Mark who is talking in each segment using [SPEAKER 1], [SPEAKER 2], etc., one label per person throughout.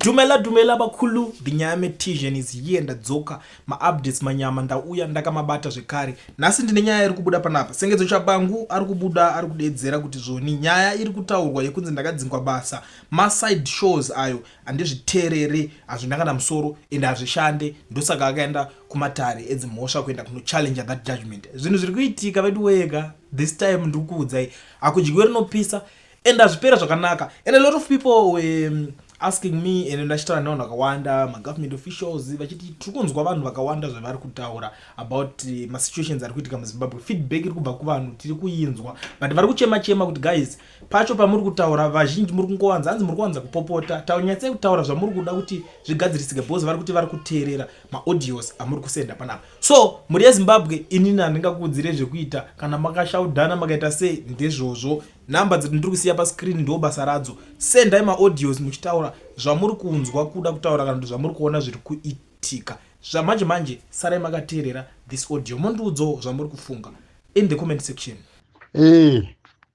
[SPEAKER 1] Dumela bakulu, dinyame Tijen is here ndadzoka ma-updates manyama ndauya ndakamabata zvekare. Nhasi ndine nyaya iri kubuda panapa. Sengedzo Chabangu ari kubuda ari kudedzera kuti zvoni nyaya iri kutaurwa yekunzi ndakadzingwa basa. Ma-side shows ayo handizviterere, hazvindangana musoro ende hazvishande, ndosaka akaenda kumatare edzimhosva kuenda kunochallenge that judgment. Zvinhu zviri kuitika vedu wega this time ndikuudzai hakudyiwe rinopisa ende hazvipera zvakanaka. And a lot of people were asking me and ndachitaura nevanhu vakawanda ma-government officials vachiti tiri kunzwa vanhu vakawanda zvavari kutaura about masituations ari kuitika muzimbabwe. Feedback iri kubva kuvanhu tiri kuinzwa but vari kuchema kuti guys pacho pamuri kutaura vazhinji muri kungowanza hanzi muri kuwanza kupopota taunyatsai kutaura zvamuri kuda kuti zvigadzirisike bhose vari kuti vari kuteerera maaudios amuri kusenda panapa. So muri yezimbabwe inini handingakuudzire zvekuita kana makashaudhana makaita sei ndezvozvo. Namba dzedu ndiri kusiya pascreen ndo basa radzo. Sendai maaudios muchitaura zvamuri kunzwa kuda kutaura kana kuti zvamuri kuona zviri kuitika zvamanje manje. Sarai makateerera this audio mondiudzawo zvamuri kufunga in the comment section.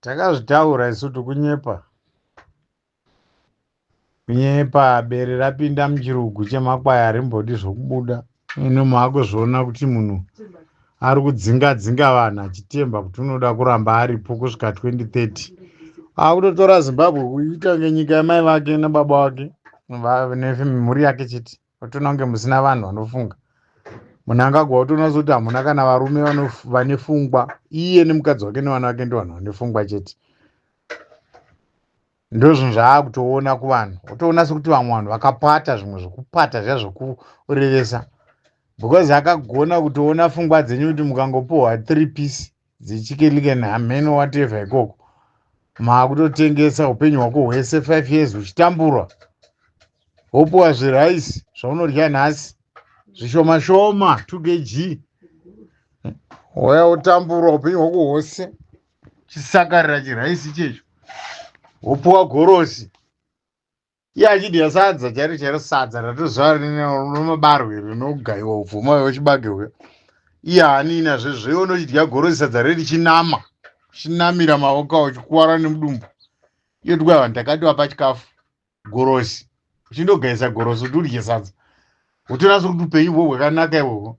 [SPEAKER 2] Takazvitaura isu kunyepa bere rapinda muchirugu chemakwai arimbodi zvokubuda. Ino maakuzviona kuti munhu ari kudzinga vanhu achitemba kuti unoda kuramba aripo kusvika 2030. Akutotora Zimbabwe kuita ngenyika yamai vake nababa vake nemhuri yake chete. Otoona kunge musina vanhu vanofunga. Munhu angagwa otoona kuti hamuna kana varume vane pfungwa. Iye nemukadzi wake nevana vake ndo vanhu vane pfungwa chete. Ndozvinhu zvaakutoona kuvanhu. Otoona sekuti vamwe vanhu vakapata zvimwe zvokupata zviya zvokurevesa. Because akagona kutoona pfungwa dzenyu kuti mukangopuhwa 3 piece dzichikelike nhameno whatever ikoko maakutotengesa upenyu hwako hwese 5 years uchitamburwa. Wopuhwa zviraisi zvaunodya nhasi zvishoma 2 kg waya wotamburwa upenyu hwako hwose chisakarira chiraisi checho. Wopuhwa gorosi iye achidya sadza chari sadza ratoziva rinomabarwe rinogaiwa upfuma wechibage huyo. Iye hanina zvezveona uchidya gorosi sadza redi chinama chinamira maoko awo chikuwara nemudumbu. Iyo tikwa vanhu takatiwapa chikafu gorosi uchindogaisa gorosi kuti udye sadza utonaso kuti upenyu hwo hwakanaka ihwohwo.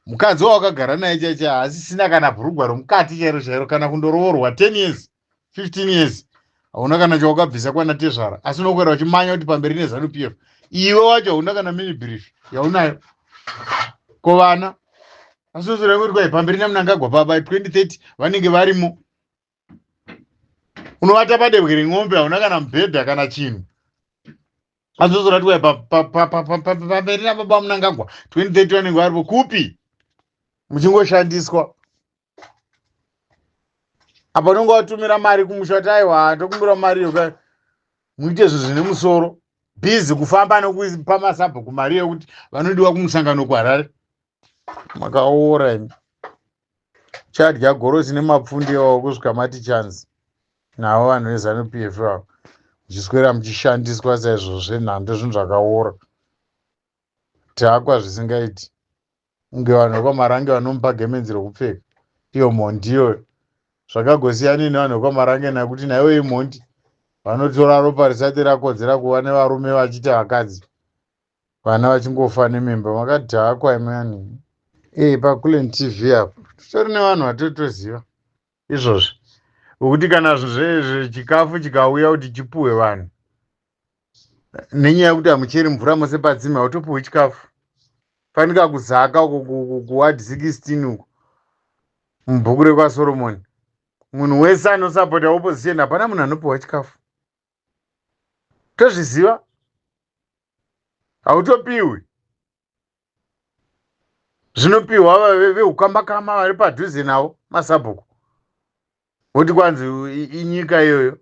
[SPEAKER 2] Mukadzi wawakagara naye chaiche asisina kana bhurugwa romukati chairo kana kundoroorwa 10 years 15 years hauna kana chawakabvisa kwana tezvara asi unokwera uchimanya kuti pamberi neZANU PF iwe wacho hauna kana mini brief yaunayo kovana asi uzora kuti kwai pamberi naMnangagwa baba 2030 vanenge varimo. Unovata padebwe remombe hauna kana mubhedha kana chinhu asi uzora kuti kwai pamberi nababa Mnangagwa 2030 vanenge varipo kupi muchingoshandiswa. Apa unonga watumira mari kumusha kuti aiwa tokumbira mari yoka muite zvinhu zvine musoro bhizi kufamba nokupa masabhuku mari yokuti vanodiwa kumusangano kuHarare. Makaora imi chadya gorosi nemapfundi awo kusvika mati chanzi navo vanhu veZANU PF avo muchiswera muchishandiswa saizvozvo nhando zvinhu zvakaora. Takwa zvisingaiti unge vanhu vekwamarange vanomupa gemenzi rokupfeka iyo mondiyo zvakagosiyana nevanhu vekwamarange nakuti naiwe imondi vanotora ropa risati rakodzera kuva nevarume vachiita vakadzi vana vachingofa nemimba. Makadhakwa imani paKulen TV apo titori nevanhu vatotoziva izvozvi ukuti kana chikafu chikauya kuti chipuhwe vanhu nenyaya yekuti hamucheri mvura mose padzime hautopuhwi chikafu. Fanika kuzaka kuward 16 uko mubhuku rekwaSoromoni munhu wese anosapota opposition hapana munhu anopuhwa chikafu. Tozviziva hautopiwi. Zvinopiwa vehukambakama vari padhuze navo masabhuku voti kwanzi inyika iyoyo.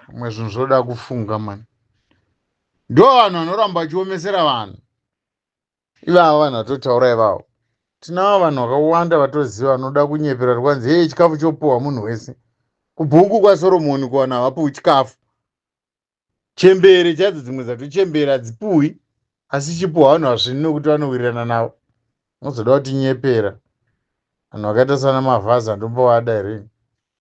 [SPEAKER 2] Mwe zvinhu zvoda kufunga mani. Ndo vanhu vanoramba vachiomesera vanhu ivava vanhu vatotaura ivavo. Tinavo vanhu vakawanda vatoziva vanoda kunyepera kwanzi chikafu chopuhwa munhu wese. Kubhuku kwaSoromoni kuvanhu havapuhwi chikafu. Chembere chadzo dzimwe dzatochembera hadzipuhwi asi chipuhwa vanhu vasvini nokuti vanowirirana navo. Unozoda kuti nyepera vanhu vakaita sana Mavhaza ndombovada here.